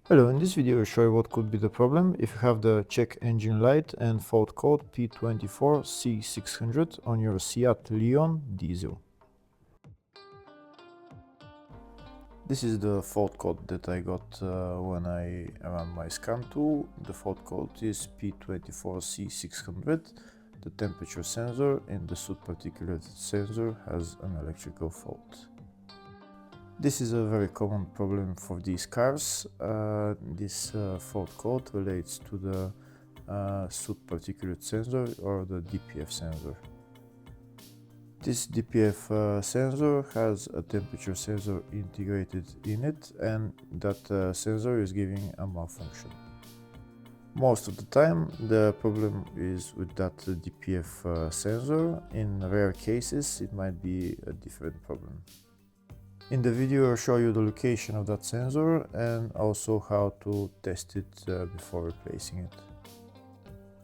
Hello, in this video I'll show you what could be the problem if you have the check engine light and fault code P24C600 on your Seat Leon diesel. This is the fault code that I got when I ran my scan tool. The fault code is P24C600. The temperature sensor in the Soot Particulate Sensor has an electrical fault. This is a very common problem for these cars. This fault code relates to the Soot Particulate Sensor or the DPF sensor. This DPF sensor has a temperature sensor integrated in it, and that sensor is giving a malfunction. Most of the time the problem is with that DPF sensor. In rare cases it might be a different problem. In the video I'll show you the location of that sensor and also how to test it before replacing it.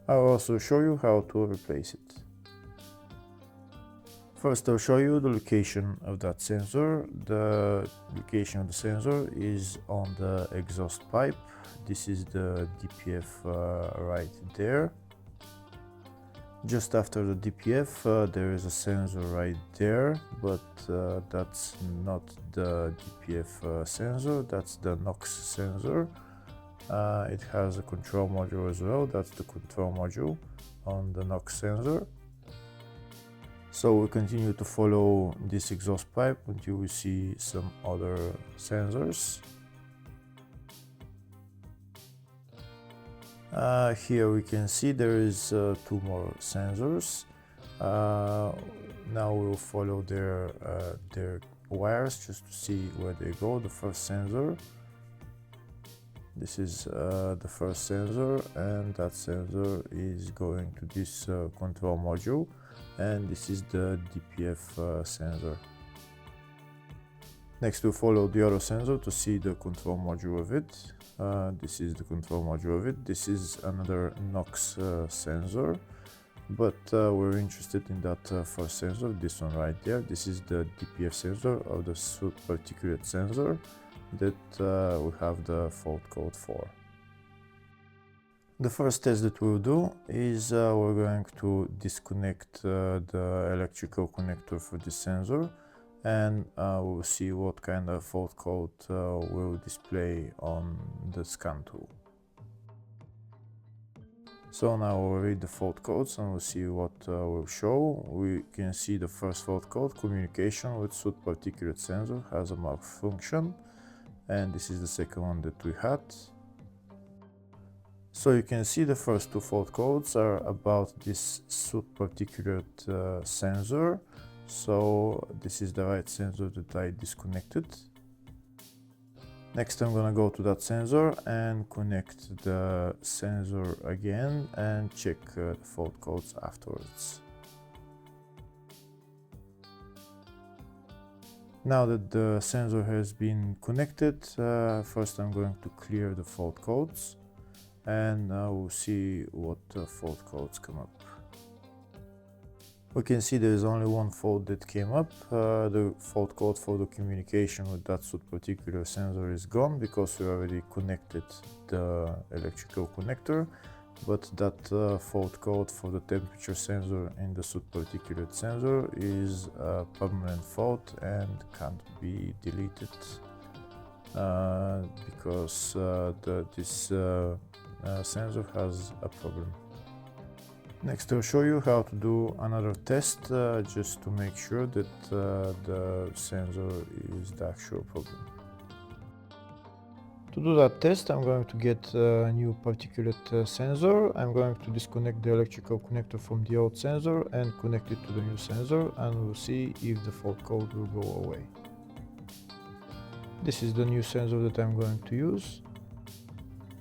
I'll also show you how to replace it. First I'll show you the location of that sensor. The location of the sensor is on the exhaust pipe. This is the DPF right there. Just after the DPF there is a sensor right there, but that's not the DPF sensor, that's the NOx sensor. It has a control module as well, that's the control module on the NOx sensor. So we continue to follow this exhaust pipe until we see some other sensors. Here we can see there is two more sensors. Now we'll follow their wires just to see where they go. The first sensor, this is the first sensor, and that sensor is going to this control module, and this is the DPF sensor. Next we'll follow the other sensor to see the control module of it. This is the control module of it. This is another NOx sensor, but we're interested in that first sensor, this one right there. This is the DPF sensor of the Soot Particulate Sensor that we have the fault code for. The first test that we'll do is we're going to disconnect the electrical connector for this sensor, and we'll see what kind of fault code will display on the scan tool. So now we'll read the fault codes and we'll see what will show. We can see the first fault code, communication with Soot Particulate Sensor has a malfunction, and this is the second one that we had. So you can see the first two fault codes are about this Soot Particulate sensor. So this is the right sensor that I disconnected. Next I'm gonna go to that sensor and connect the sensor again and check the fault codes afterwards. Now that the sensor has been connected, first I'm going to clear the fault codes, and we'll see what fault codes come up. We can see there is only one fault that came up. The fault code for the communication with that Soot Particulate Sensor is gone because we already connected the electrical connector, but that fault code for the temperature sensor in the Soot Particulate Sensor is a permanent fault and can't be deleted because this sensor has a problem. Next I'll show you how to do another test just to make sure that the sensor is the actual problem. To do that test I'm going to get a new particulate sensor. I'm going to disconnect the electrical connector from the old sensor and connect it to the new sensor, and we'll see if the fault code will go away. This is the new sensor that I'm going to use.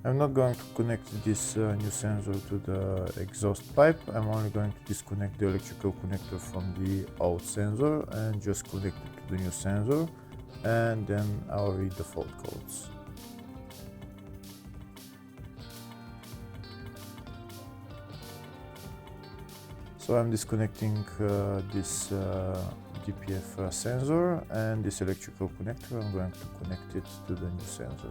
I'm not going to connect this new sensor to the exhaust pipe. I'm only going to disconnect the electrical connector from the old sensor and just connect it to the new sensor, and then I'll read the fault codes. So I'm disconnecting this DPF sensor and this electrical connector. I'm going to connect it to the new sensor.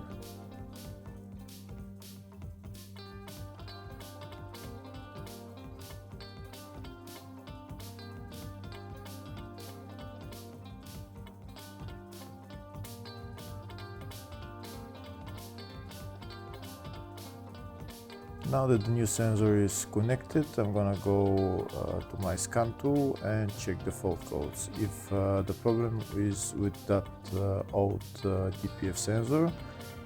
Now that the new sensor is connected, I'm gonna go to my scan tool and check the fault codes. If the problem is with that old DPF sensor,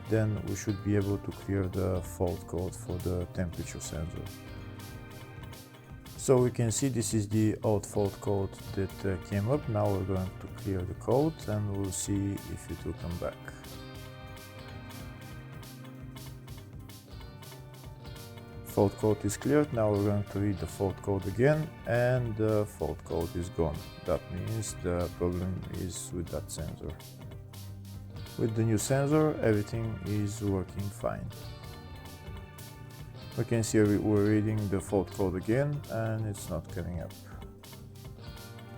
then we should be able to clear the fault code for the temperature sensor. So we can see this is the old fault code that came up. Now we're going to clear the code and we'll see if it will come back. Fault code is cleared. Now we're going to read the fault code again and the fault code is gone. That means the problem is with that sensor. With the new sensor, everything is working fine. We can see we're reading the fault code again and it's not coming up.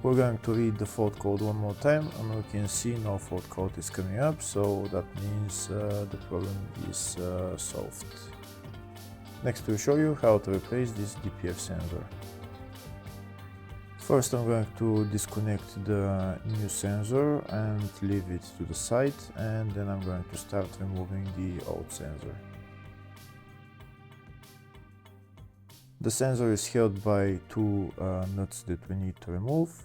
We're going to read the fault code one more time and we can see no fault code is coming up, so that means the problem is solved. Next we'll show you how to replace this DPF sensor. First I'm going to disconnect the new sensor and leave it to the side, and then I'm going to start removing the old sensor. The sensor is held by two nuts that we need to remove.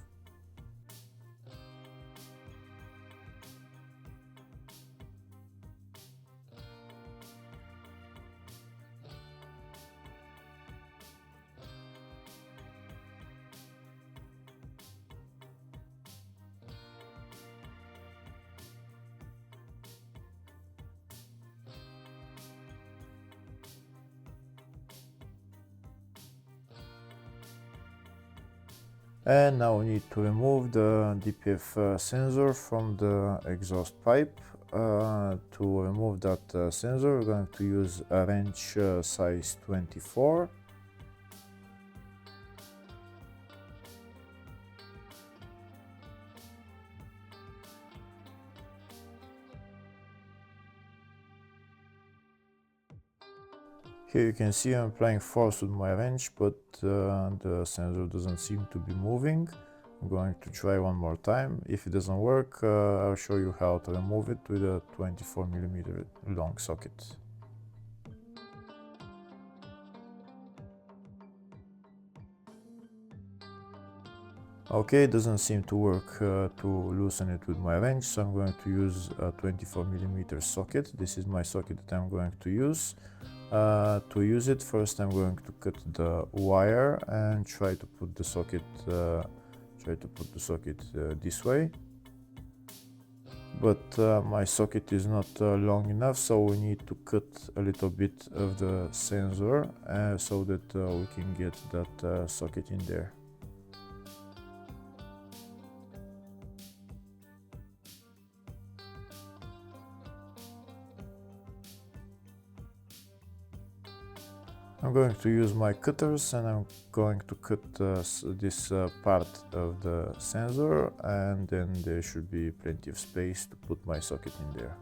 And now we need to remove the DPF sensor from the exhaust pipe. To remove that sensor, we're going to use a wrench size 24. Here you can see I'm applying force with my wrench, but the sensor doesn't seem to be moving. I'm going to try one more time. If it doesn't work, I'll show you how to remove it with a 24mm long socket. Okay, it doesn't seem to work to loosen it with my wrench, so I'm going to use a 24mm socket. This is my socket that I'm going to use. To use it, first I'm going to cut the wire and try to put the socket this way. But my socket is not long enough, so we need to cut a little bit of the sensor so that we can get that socket in there. I'm going to use my cutters and I'm going to cut this part of the sensor, and then there should be plenty of space to put my socket in there.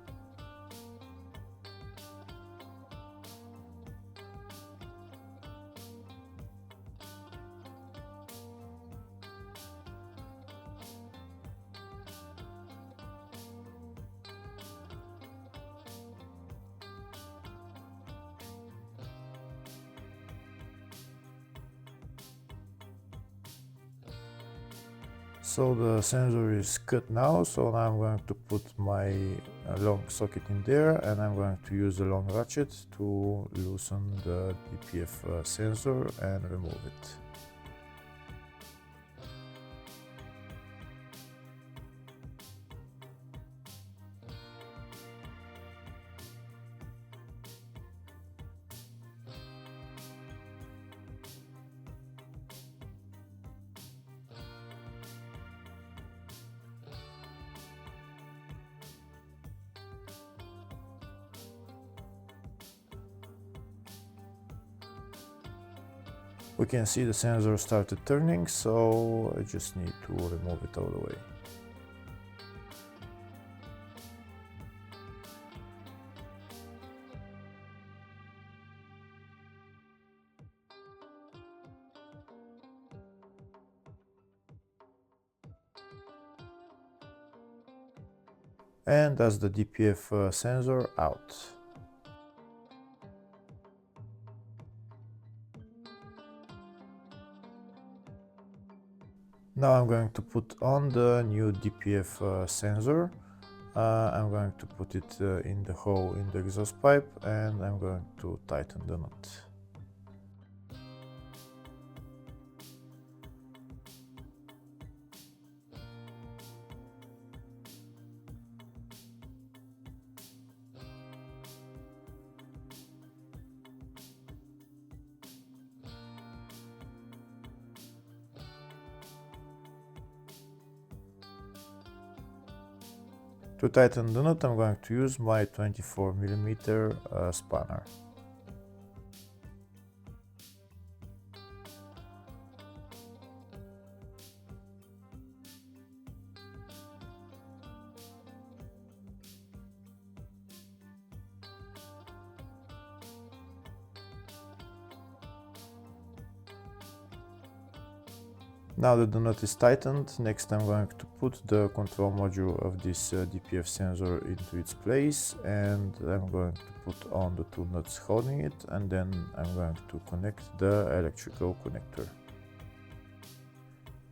So the sensor is cut now, so now I'm going to put my long socket in there, and I'm going to use a long ratchet to loosen the DPF sensor and remove it. We can see the sensor started turning, so I just need to remove it all the way. And that's the DPF sensor out. Now I'm going to put on the new DPF sensor. I'm going to put it in the hole in the exhaust pipe, and I'm going to tighten the nut. To tighten the nut, I'm going to use my 24mm spanner. Now that the nut is tightened, next I'm going to put the control module of this DPF sensor into its place, and I'm going to put on the two nuts holding it, and then I'm going to connect the electrical connector.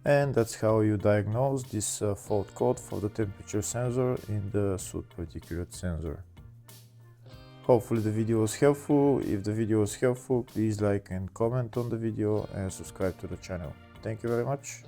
And that's how you diagnose this fault code for the temperature sensor in the Soot Particulate Sensor. Hopefully the video was helpful. If the video was helpful, please like and comment on the video and subscribe to the channel. Thank you very much.